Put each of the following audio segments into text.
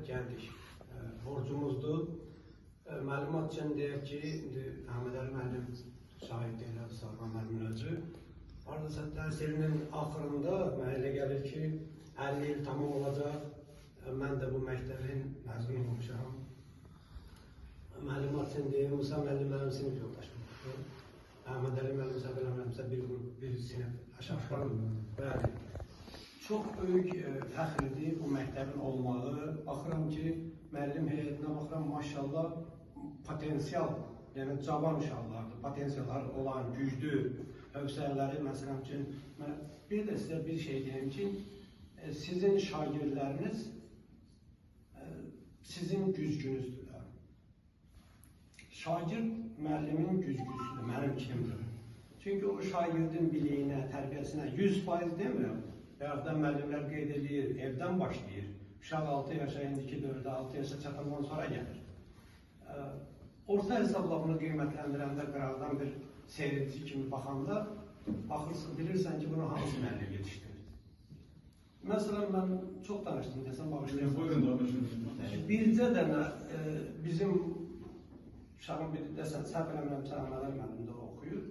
gəldik. Borcumuzdur. Məlumat üçün deyək ki, Əhməd Əli müəllim şahid deyil, Sarvan müəllimin özü. Hardasa dərs ilinin axırında mənə elə gəlir ki, 50 il tamam olacaq. Mən də bu məktəbin məzunu olmuşam. Məlumat üçün deyim, Musa müəllim mənim sinif yoldaşımdır. Əhməd Əli müəllim səhv eləmirəmsə bir sinif aşağı. Bəli. Çox böyük fəxrdir bu məktəbin olmağı. Baxıram ki, müəllim heyətinə baxıram, maşallah potensial, yəni cavan uşaqlardır, potensiallar olan, güclü, hövsələləri məsələn üçün. Bir də sizə bir şey deyim ki, sizin şagirdləriniz sizin güzgünüzdür. Şagird müəllimin güzgüsüdür, mənim kimdir. Çünki o şagirdin biliyinə, tərbiyəsinə 100% demirəm. Yaxud da müəllimlər qeyd edir, evdən başlayır. Uşaq 6 yaşa, indiki dövrdə 6 yaşa çatandan sonra gəlir. Orta hesabla bunu qiymətləndirəndə qıraqdan bir seyirci kimi baxanda, baxırsın, bilirsən ki, bunu hansı müəllim yetişdirir. Məsələn, mən çox danışdım, desəm, bağışlayın. Bircə dənə bizim uşağın biri desən, səhv eləmirəmsə, Əhməd Əli müəllim də oxuyur.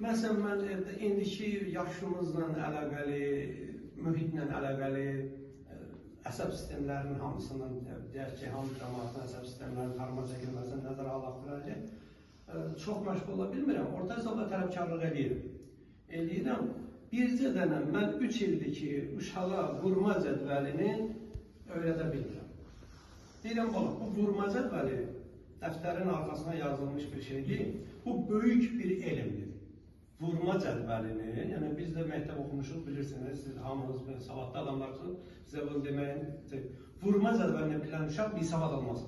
Məsələn, mən indiki yaşımızla əlaqəli, mühitlə əlaqəli əsəb sistemlərinin hamısının, deyək ki, hamı cəmaatın əsəb sistemlərinin tarıma çəkilməsindən nəzərə alaq ki, çox məşğul ola bilmirəm. Orta hesabla tələbkarlıq eləyirəm. Bircə dənə, mən 3 ildir ki, uşağa vurma cədvəlini öyrədə bilmirəm. Deyirəm, bu vurma cədvəli dəftərin arxasına yazılmış bir şey deyil, bu böyük bir elmdir. Vurma cədvəlini, yəni biz də məktəb oxumuşuq, bilirsiniz, siz hamınız savadlı adamlarsınız, sizə bunu deməyin, vurma cədvəlini bilən uşaq bir savad almaz.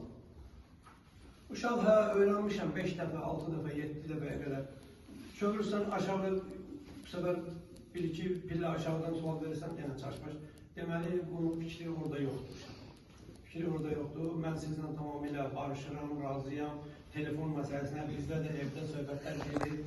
Uşaq, öyrənmişəm 5 dəfə, 6 dəfə, 7 dəfəyə qədər. Çövürsən aşağı, bu səfər 1-2 pillə aşağıdan sual verirsən, yenə çaşmış. Deməli, bunun fikri orada yoxdur. Fikri orada yoxdur, mən sizlə tamamilə barışıram, razıyam. Telefon məsələsinə bizdə də evdə söhbətlər gedir.